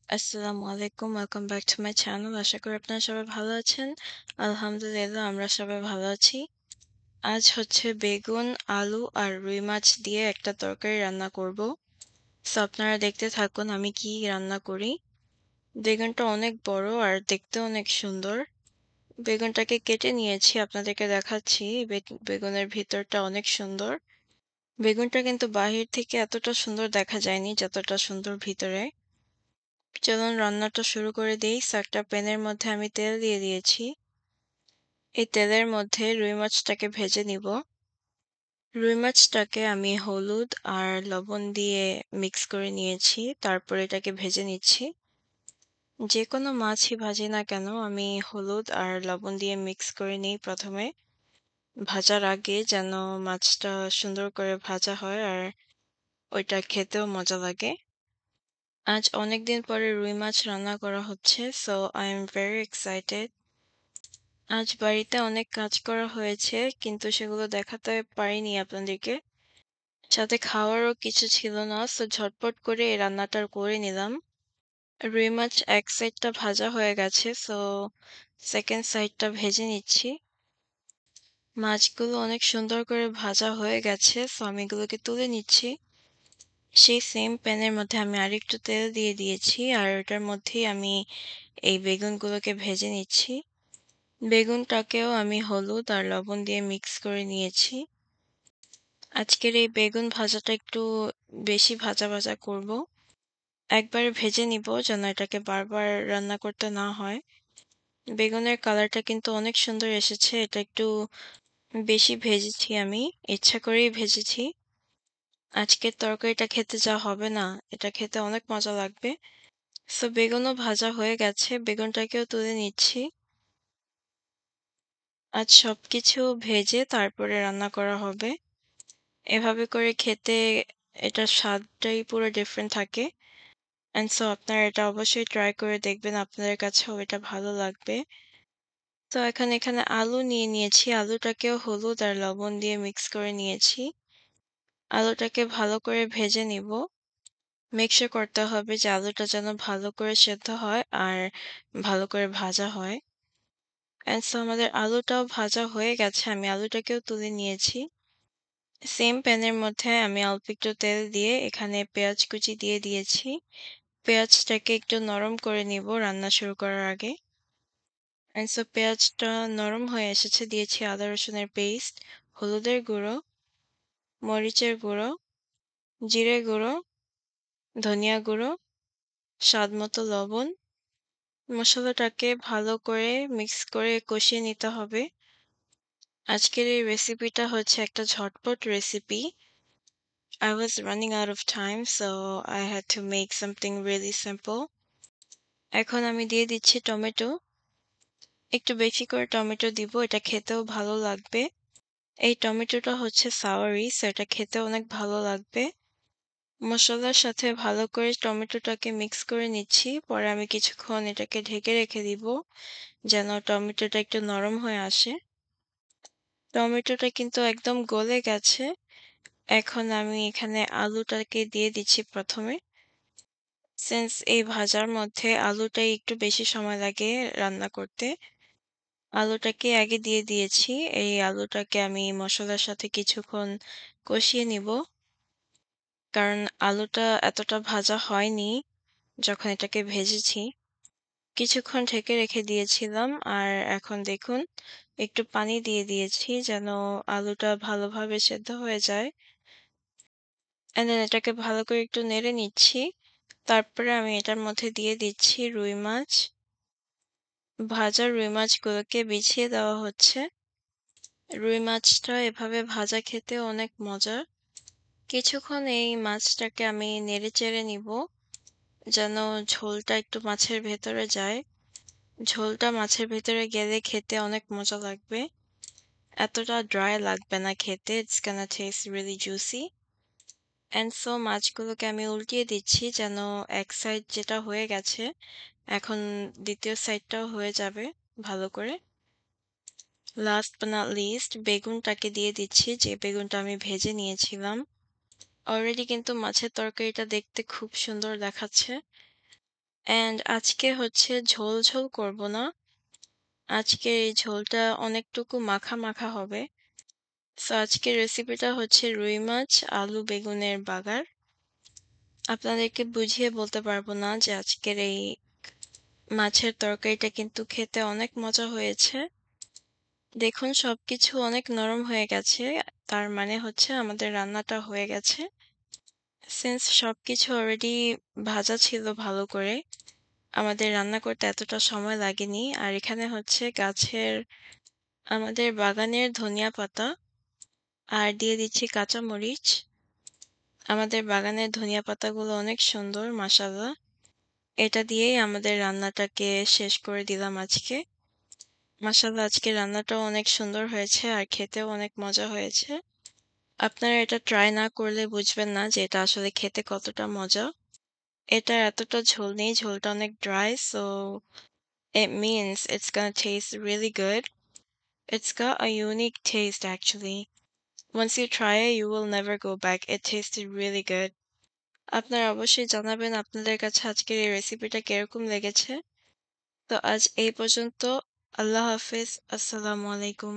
আসসালামু আলাইকুম। Welcome back to my channel. আশা করি আপনারা সবাই ভালো আছেন। আলহামদুলিল্লাহ আমরা সবাই ভালো আছি। আজ হচ্ছে বেগুন, আলু আর রুই মাছ দিয়ে একটা তরকারি রান্না করব। সো আপনারা দেখতে থাকুন আমি কি রান্না করি। বেগুনটা অনেক বড় আর দেখতে অনেক সুন্দর। বেগুনটাকে কেটে নিয়েছি আপনাদেরকে দেখাচ্ছি। বেগুনের ভিতরটা অনেক সুন্দর। বেগুনটা কিন্তু বাহির থেকে এতটা সুন্দর দেখা যায়নি যতটা সুন্দর ভিতরে। চলুন রান্নাটা শুরু করে দেই। সো একটা প্যানের মধ্যে আমি তেল দিয়ে দিয়েছি। এই তেলের মধ্যে রুই মাছটাকে ভেজে নিব। রুই মাছটাকে আমি হলুদ আর লবণ দিয়ে মিক্স করে নিয়েছি। তারপর এটাকে ভেজে নিচ্ছি। যেকোনো মাছই ভাজি না কেন আমি হলুদ আর লবণ দিয়ে মিক্স করে নিই প্রথমে। ভাজার আগে যেন মাছটা সুন্দর করে ভাজা হয় আর ওইটা খেতেও মজা লাগে। আজ অনেকদিন পরে রুই মাছ রান্না করা হচ্ছে। So I am very excited. আজ বাড়িতে অনেক কাজ করা হয়েছে কিন্তু সেগুলো দেখাতে পারিনি আপনাদেরকে। সাথে খাওয়ারও কিছু ছিল না, সো ঝটপট করে এই রান্নাটা করে নিলাম। রুই মাছ এক সাইডটা ভাজা হয়ে গেছে, সো সেকেন্ড সাইডটা ভেজে নিচ্ছি। মাছগুলো অনেক সুন্দর করে ভাজা হয়ে গেছে, সো আমি এগুলোকে তুলে নিচ্ছি। সেই সেম প্যানের মধ্যে আমি আরেকটু তেল দিয়ে দিয়েছি আর ওটার মধ্যেই আমি এই বেগুনগুলোকে ভেজে নিচ্ছি। বেগুনটাকেও আমি হলুদ আর লবণ দিয়ে মিক্স করে নিয়েছি। আজকের এই বেগুন ভাজাটা একটু বেশি ভাজা ভাজা করব। একবারে ভেজে নিব যেন এটাকে বারবার রান্না করতে না হয়। বেগুনের কালারটা কিন্তু অনেক সুন্দর এসেছে। এটা একটু বেশি ভেজেছি আমি, ইচ্ছা করেই ভেজেছি। আজকের তরকারিটা খেতে যা হবে না, এটা খেতে অনেক মজা লাগবে। সো বেগুনও ভাজা হয়ে গেছে, বেগুনটাকেও তুলে নিচ্ছি। আজ সবকিছু ভেজে তারপরে রান্না করা হবে। এভাবে করে খেতে এটার স্বাদটাই পুরো ডিফারেন্ট থাকে। অ্যান্ড সো আপনারা এটা অবশ্যই ট্রাই করে দেখবেন, আপনাদের কাছেও এটা ভালো লাগবে। তো এখানে আলু নিয়ে নিয়েছি। আলুটাকেও হলুদ আর লবণ দিয়ে মিক্স করে নিয়েছি। আলুটাকে ভালো করে ভেজে নিব। মেক শিওর করতে হবে যে আলুটা যেন ভালো করে সেদ্ধ হয় আর ভালো করে ভাজা হয়। অ্যান্ড সো আমাদের আলুটাও ভাজা হয়ে গেছে। আমি আলুটাকেও তুলে নিয়েছি। সেম প্যানের মধ্যে আমি অল্প একটু তেল দিয়ে এখানে পেঁয়াজ কুচি দিয়ে দিয়েছি। পেঁয়াজটাকে একটু নরম করে নিব রান্না শুরু করার আগে। অ্যান্ড সো পেঁয়াজটা নরম হয়ে এসেছে, দিয়েছি আদা রসুনের পেস্ট, হলুদের গুঁড়ো, মরিচের গুঁড়ো, জিরে গুঁড়ো, ধনিয়া গুঁড়ো, স্বাদ মতো লবণ। মশলাটাকে ভালো করে মিক্স করে কষিয়ে নিতে হবে। আজকের এই রেসিপিটা হচ্ছে একটা ঝটপট recipe. I was running out of time, so I had to make something really simple. এখন আমি দিয়ে দিচ্ছি টমেটো। একটু বেশি করে টমেটো দিব, এটা খেতেও ভালো লাগবে। এই টমেটোটা হচ্ছে সাওয়ারি, সো এটা খেতে অনেক ভালো লাগবে। মসলার সাথে ভালো করে টমেটোটাকে মিক্স করে নিচ্ছি। পরে আমি কিছুক্ষণ এটাকে ঢেকে রেখে দিব যেন টমেটোটা একটু নরম হয়ে আসে। টমেটোটা কিন্তু একদম গলে গেছে। এখন আমি এখানে আলুটাকে দিয়ে দিচ্ছি প্রথমে। সিন্স এই ভাজার মধ্যে আলুটাই একটু বেশি সময় লাগে রান্না করতে, আলুটাকে আগে দিয়ে দিয়েছি। এই আলুটাকে আমি মসলার সাথে কিছুক্ষণ কষিয়ে নিব, কারণ আলুটা এতটা ভাজা হয়নি যখন এটাকে ভেজেছি। কিছুক্ষণ ঢেকে রেখে দিয়েছিলাম আর এখন দেখুন একটু পানি দিয়ে দিয়েছি যেন আলুটা ভালোভাবে সেদ্ধ হয়ে যায়। অ্যান্ড দেন এটাকে ভালো করে একটু নেড়ে নিচ্ছি। তারপরে আমি এটার মধ্যে দিয়ে দিচ্ছি রুই মাছ। ভাজা রুই মাছগুলোকে বিছিয়ে দেওয়া হচ্ছে। রুই মাছটা এভাবে ভাজা খেতে অনেক মজার। কিছুক্ষণ এই মাছটাকে আমি নেড়েচেড়ে নিব যেন ঝোলটা একটু মাছের ভেতরে যায়। ঝোলটা মাছের ভেতরে গেলে খেতে অনেক মজা লাগবে। এতটা ড্রাই লাগবে না খেতে। It's gonna taste really juicy. And so মাছগুলোকে আমি উল্টিয়ে দিচ্ছি যেন এক সাইড যেটা হয়ে গেছে এখন দ্বিতীয় সাইডটাও হয়ে যাবে ভালো করে। লাস্ট বাট নট লিস্ট বেগুনটাকে দিয়ে দিচ্ছি, যে বেগুনটা আমি ভেজে নিয়েছিলাম। অলরেডি কিন্তু মাছের তরকারিটা দেখতে খুব সুন্দর দেখাচ্ছে। অ্যান্ড আজকে হচ্ছে ঝোল, ঝোল করব না। আজকের এই ঝোলটা অনেকটুকু মাখা, মাখা হবে। সো আজকের রেসিপিটা হচ্ছে রুই মাছ, আলু, বেগুনের বাগার। আপনাদেরকে বুঝিয়ে বলতে পারব না যে আজকের এই মাছের তরকারিটা কিন্তু খেতে অনেক মজা হয়েছে। দেখুন সবকিছু অনেক নরম হয়ে গেছে। তার মানে হচ্ছে আমাদের রান্নাটা হয়ে গেছে। সিন্স সবকিছু অলরেডি ভাজা ছিল ভালো করে, আমাদের রান্না করতে এতটা সময় লাগেনি। আর এখানে হচ্ছে গাছের আমাদের বাগানের ধনিয়া পাতা আর দিয়ে দিচ্ছি কাঁচামরিচ। আমাদের বাগানের ধনিয়া পাতাগুলো অনেক সুন্দর মাশাআল্লাহ। এটা দিয়েই আমাদের রান্নাটাকে শেষ করে দিলাম আজকে। মাশাআল্লাহ আজকের রান্নাটাও অনেক সুন্দর হয়েছে আর খেতেও অনেক মজা হয়েছে। আপনারা এটা ট্রাই না করলে বুঝবেন না যে এটা আসলে খেতে কতটা মজা। এটার এতটা ঝোল নেই, ঝোলটা অনেক dry, so it means it's gonna taste really good. It's got a unique taste actually. Once you try it, you will never go back. It tasted really good. আপনারা অবশ্যই জানাবেন আপনাদের কাছে আজকের এই রেসিপিটা কিরকম লেগেছে। তো আজ এই পর্যন্ত। আল্লাহ হাফেজ। আসসালামু আলাইকুম।